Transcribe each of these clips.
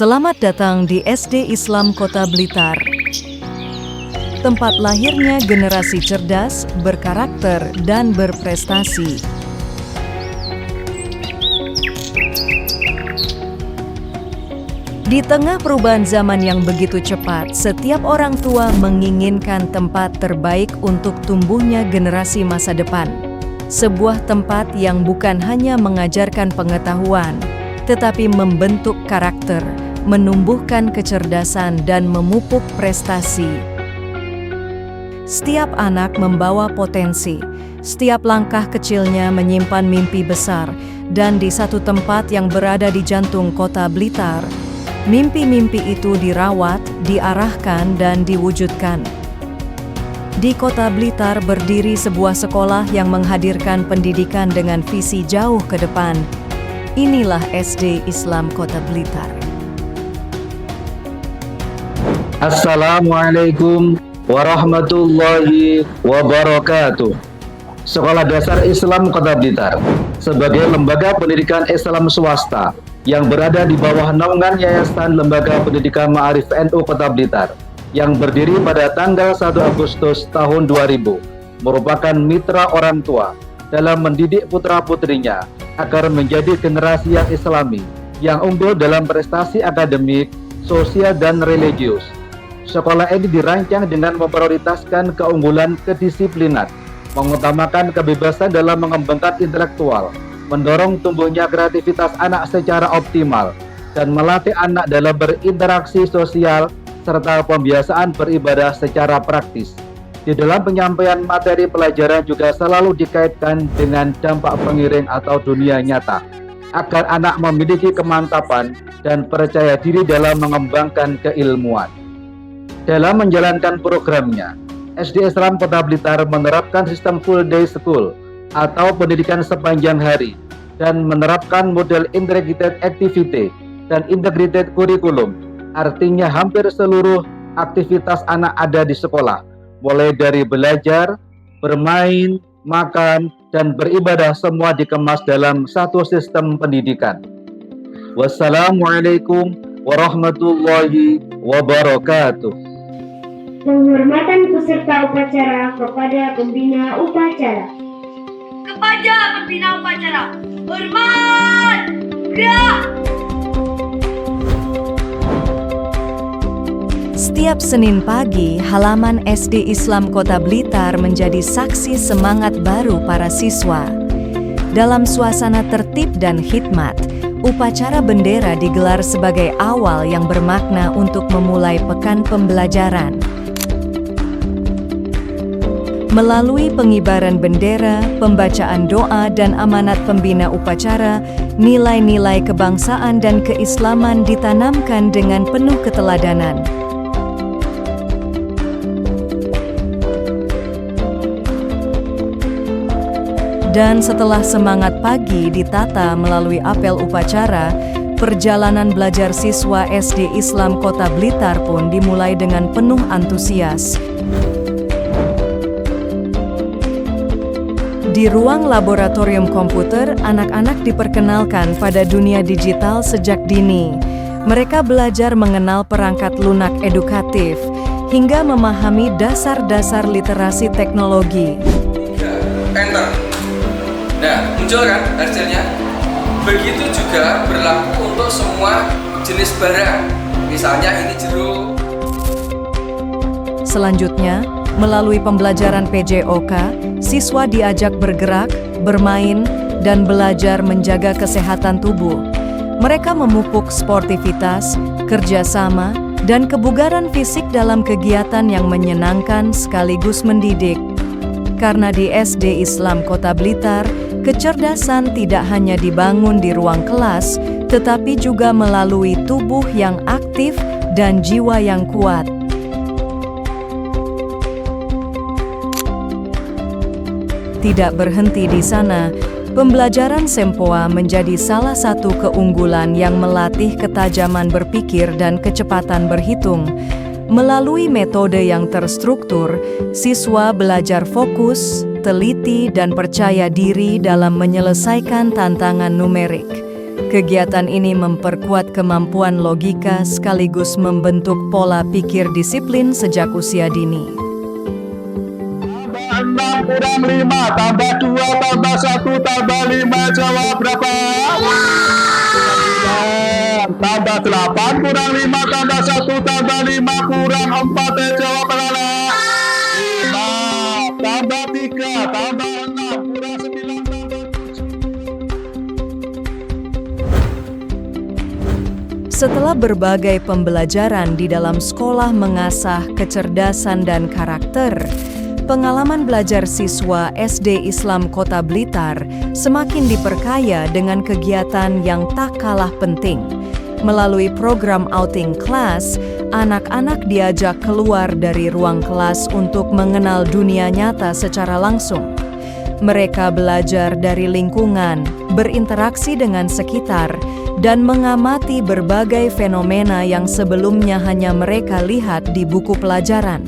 Selamat datang di SD Islam Kota Blitar. Tempat lahirnya generasi cerdas, berkarakter, dan berprestasi. Di tengah perubahan zaman yang begitu cepat, setiap orang tua menginginkan tempat terbaik untuk tumbuhnya generasi masa depan. Sebuah tempat yang bukan hanya mengajarkan pengetahuan, tetapi membentuk karakter, menumbuhkan kecerdasan, dan memupuk prestasi. Setiap anak membawa potensi, setiap langkah kecilnya menyimpan mimpi besar, dan di satu tempat yang berada di jantung kota Blitar, mimpi-mimpi itu dirawat, diarahkan, dan diwujudkan. Di kota Blitar berdiri sebuah sekolah yang menghadirkan pendidikan dengan visi jauh ke depan. Inilah SD Islam Kota Blitar. Assalamualaikum warahmatullahi wabarakatuh. Sekolah Dasar Islam Kota Blitar sebagai lembaga pendidikan Islam swasta yang berada di bawah naungan Yayasan Lembaga Pendidikan Ma'arif NU Kota Blitar yang berdiri pada tanggal 1 Agustus tahun 2000 merupakan mitra orang tua dalam mendidik putra-putrinya agar menjadi generasi yang islami, yang unggul dalam prestasi akademik, sosial, dan religius. Sekolah ini dirancang dengan memprioritaskan keunggulan kedisiplinan, mengutamakan kebebasan dalam mengembangkan intelektual, mendorong tumbuhnya kreativitas anak secara optimal, dan melatih anak dalam berinteraksi sosial, serta pembiasaan beribadah secara praktis. Di dalam penyampaian materi pelajaran juga selalu dikaitkan dengan dampak pengiring atau dunia nyata, agar anak memiliki kemantapan dan percaya diri dalam mengembangkan keilmuan. Dalam menjalankan programnya, SD Islam Kota Blitar menerapkan sistem full day school atau pendidikan sepanjang hari dan menerapkan model integrated activity dan integrated curriculum. Artinya hampir seluruh aktivitas anak ada di sekolah, mulai dari belajar, bermain, makan, dan beribadah, semua dikemas dalam satu sistem pendidikan. Wassalamualaikum warahmatullahi wabarakatuh. Penghormatan peserta upacara kepada pembina upacara. Kepada pembina upacara, hormat! Gerak! Setiap Senin pagi, halaman SD Islam Kota Blitar menjadi saksi semangat baru para siswa. Dalam suasana tertib dan hikmat, upacara bendera digelar sebagai awal yang bermakna untuk memulai pekan pembelajaran. Melalui pengibaran bendera, pembacaan doa, dan amanat pembina upacara, nilai-nilai kebangsaan dan keislaman ditanamkan dengan penuh keteladanan. Dan setelah semangat pagi ditata melalui apel upacara, perjalanan belajar siswa SD Islam Kota Blitar pun dimulai dengan penuh antusias. Di ruang laboratorium komputer, anak-anak diperkenalkan pada dunia digital sejak dini. Mereka belajar mengenal perangkat lunak edukatif, hingga memahami dasar-dasar literasi teknologi. Enter. Nah, muncul kan hasilnya? Begitu juga berlaku untuk semua jenis barang. Misalnya ini jeruk. Selanjutnya, melalui pembelajaran PJOK, siswa diajak bergerak, bermain, dan belajar menjaga kesehatan tubuh. Mereka memupuk sportivitas, kerjasama, dan kebugaran fisik dalam kegiatan yang menyenangkan sekaligus mendidik. Karena di SD Islam Kota Blitar, kecerdasan tidak hanya dibangun di ruang kelas, tetapi juga melalui tubuh yang aktif dan jiwa yang kuat. Tidak berhenti di sana, pembelajaran Sempoa menjadi salah satu keunggulan yang melatih ketajaman berpikir dan kecepatan berhitung. Melalui metode yang terstruktur, siswa belajar fokus, teliti, dan percaya diri dalam menyelesaikan tantangan numerik. Kegiatan ini memperkuat kemampuan logika sekaligus membentuk pola pikir disiplin sejak usia dini. 6 kurang 5 tambah 2 tambah 1 tambah 5 jawab berapa? 9 tambah 8 kurang 5 tambah 1 tambah 5 kurang 4 jawab berapa? 5 tambah 3 tambah 6 kurang 9 tambah 7. Setelah berbagai pembelajaran di dalam sekolah mengasah kecerdasan dan karakter, pengalaman belajar siswa SD Islam Kota Blitar semakin diperkaya dengan kegiatan yang tak kalah penting. Melalui program outing kelas, anak-anak diajak keluar dari ruang kelas untuk mengenal dunia nyata secara langsung. Mereka belajar dari lingkungan, berinteraksi dengan sekitar, dan mengamati berbagai fenomena yang sebelumnya hanya mereka lihat di buku pelajaran.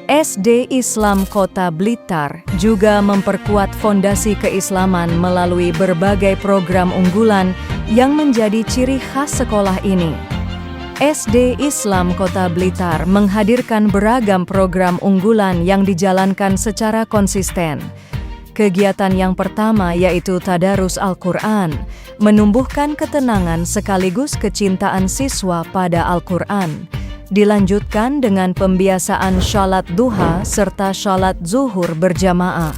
SD Islam Kota Blitar juga memperkuat fondasi keislaman melalui berbagai program unggulan yang menjadi ciri khas sekolah ini. SD Islam Kota Blitar menghadirkan beragam program unggulan yang dijalankan secara konsisten. Kegiatan yang pertama yaitu Tadarus Al-Quran, menumbuhkan ketenangan sekaligus kecintaan siswa pada Al-Quran. Dilanjutkan dengan pembiasaan syalat duha serta syalat zuhur berjamaah.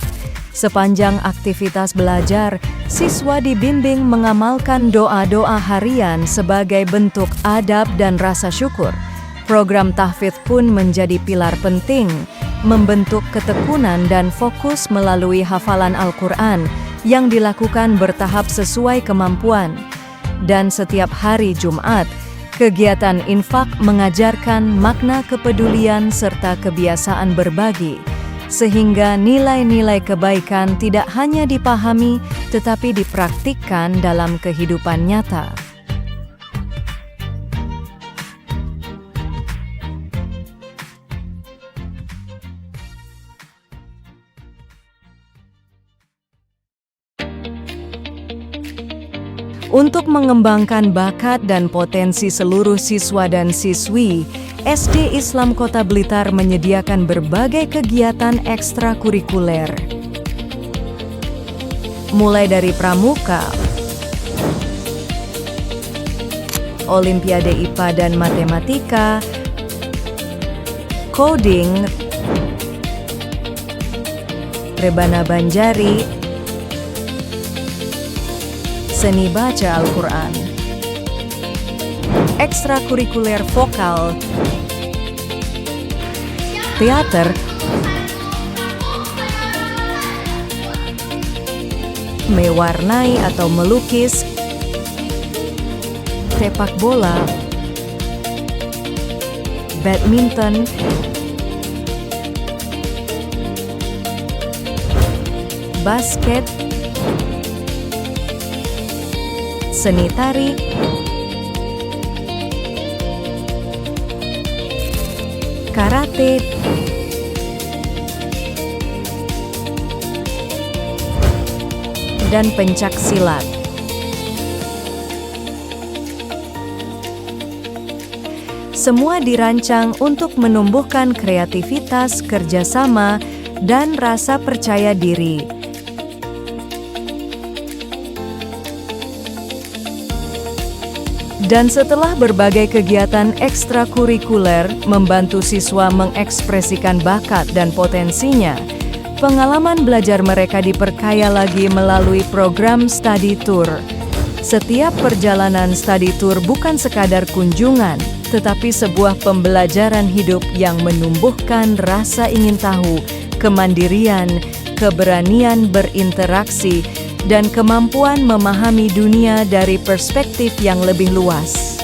Sepanjang aktivitas belajar, siswa dibimbing mengamalkan doa-doa harian sebagai bentuk adab dan rasa syukur. Program tahfidz pun menjadi pilar penting, membentuk ketekunan dan fokus melalui hafalan Al-Quran yang dilakukan bertahap sesuai kemampuan. Dan setiap hari Jumat, kegiatan infak mengajarkan makna kepedulian serta kebiasaan berbagi, sehingga nilai-nilai kebaikan tidak hanya dipahami tetapi dipraktikkan dalam kehidupan nyata. Untuk mengembangkan bakat dan potensi seluruh siswa dan siswi, SD Islam Kota Blitar menyediakan berbagai kegiatan ekstrakurikuler. Mulai dari pramuka, Olimpiade IPA dan Matematika, coding, rebana banjari, seni baca Al-Quran, ekstrakurikuler vokal, teater, mewarnai atau melukis, sepak bola, badminton, basket, seni tari, karate, dan pencak silat. Semua dirancang untuk menumbuhkan kreativitas, kerjasama, dan rasa percaya diri. Dan setelah berbagai kegiatan ekstrakurikuler membantu siswa mengekspresikan bakat dan potensinya, pengalaman belajar mereka diperkaya lagi melalui program study tour. Setiap perjalanan study tour bukan sekadar kunjungan, tetapi sebuah pembelajaran hidup yang menumbuhkan rasa ingin tahu, kemandirian, keberanian berinteraksi, dan kemampuan memahami dunia dari perspektif yang lebih luas.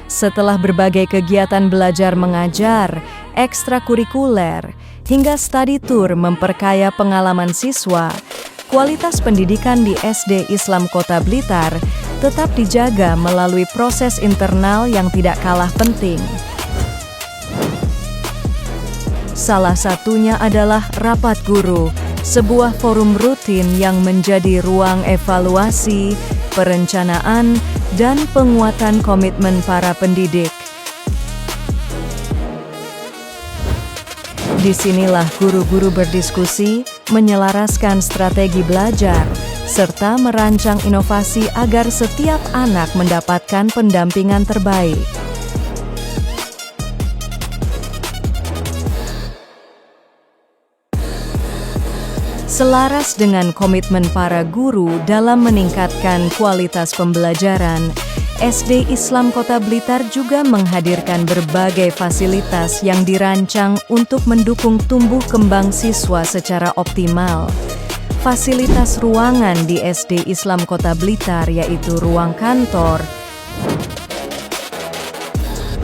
Setelah berbagai kegiatan belajar mengajar, ekstrakurikuler, hingga study tour memperkaya pengalaman siswa, kualitas pendidikan di SD Islam Kota Blitar tetap dijaga melalui proses internal yang tidak kalah penting. Salah satunya adalah rapat guru, sebuah forum rutin yang menjadi ruang evaluasi, perencanaan, dan penguatan komitmen para pendidik. Disinilah guru-guru berdiskusi, menyelaraskan strategi belajar, serta merancang inovasi agar setiap anak mendapatkan pendampingan terbaik. Selaras dengan komitmen para guru dalam meningkatkan kualitas pembelajaran, SD Islam Kota Blitar juga menghadirkan berbagai fasilitas yang dirancang untuk mendukung tumbuh kembang siswa secara optimal. Fasilitas ruangan di SD Islam Kota Blitar yaitu ruang kantor,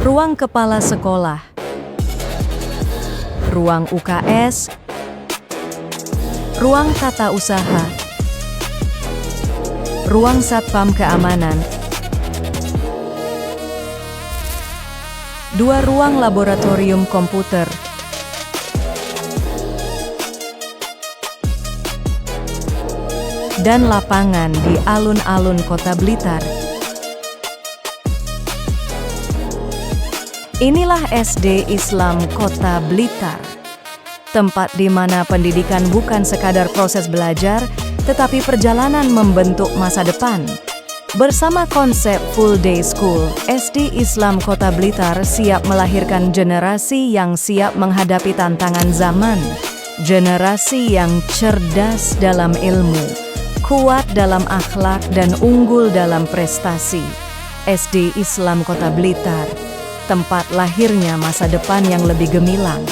ruang kepala sekolah, ruang UKS, ruang tata usaha, ruang satpam keamanan, 2 ruang laboratorium komputer, dan lapangan di alun-alun Kota Blitar. Inilah SD Islam Kota Blitar. Tempat di mana pendidikan bukan sekadar proses belajar, tetapi perjalanan membentuk masa depan. Bersama konsep Full Day School, SD Islam Kota Blitar siap melahirkan generasi yang siap menghadapi tantangan zaman. Generasi yang cerdas dalam ilmu, kuat dalam akhlak, dan unggul dalam prestasi. SD Islam Kota Blitar, tempat lahirnya masa depan yang lebih gemilang.